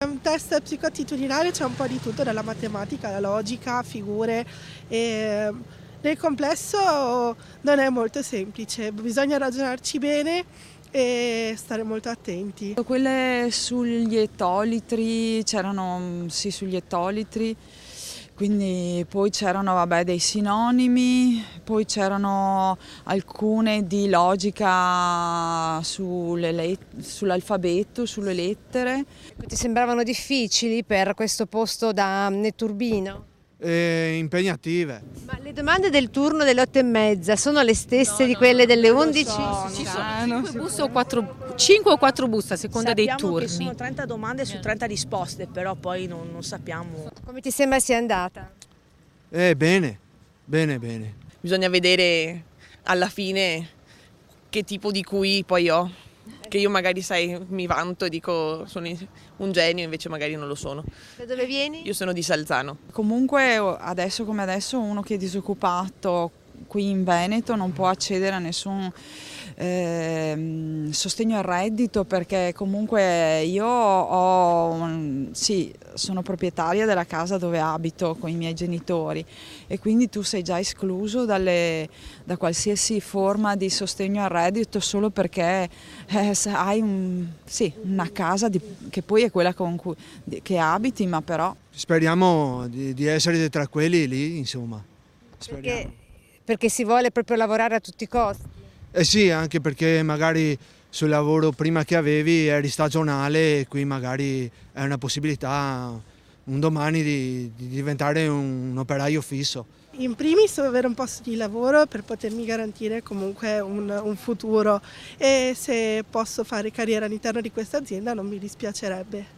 un test psicoattitudinale c'è un po' di tutto, dalla matematica alla logica, figure, e nel complesso non è molto semplice, bisogna ragionarci bene e stare molto attenti. Quelle sugli ettolitri, c'erano sì sugli ettolitri, quindi poi c'erano dei sinonimi, poi c'erano alcune di logica sull'alfabeto, sulle lettere. Ti sembravano difficili per questo posto da netturbino? Impegnative. Ma le domande del turno delle 8:30 sono le stesse di quelle delle 11? Ci sono 5 o 4 buste a seconda dei Sappiamo che turni. sono 30 domande su 30 risposte, però poi non sappiamo. Come ti sembra sia andata? Bene. Bisogna vedere alla fine che tipo di QI poi ho, che io magari mi vanto e dico sono un genio, invece magari non lo sono. Da dove vieni? Io sono di Salzano. Comunque adesso come adesso uno che è disoccupato qui in Veneto non può accedere a nessun sostegno al reddito, perché comunque io sono proprietaria della casa dove abito con i miei genitori e quindi tu sei già escluso da qualsiasi forma di sostegno al reddito solo perché hai una casa che poi è quella che abiti, ma però... Speriamo di essere tra quelli lì, insomma. Perché si vuole proprio lavorare a tutti i costi. Sì, anche perché magari sul lavoro prima che avevi eri stagionale e qui magari è una possibilità un domani di diventare un operaio fisso. In primis avere un posto di lavoro per potermi garantire comunque un futuro, e se posso fare carriera all'interno di questa azienda non mi dispiacerebbe.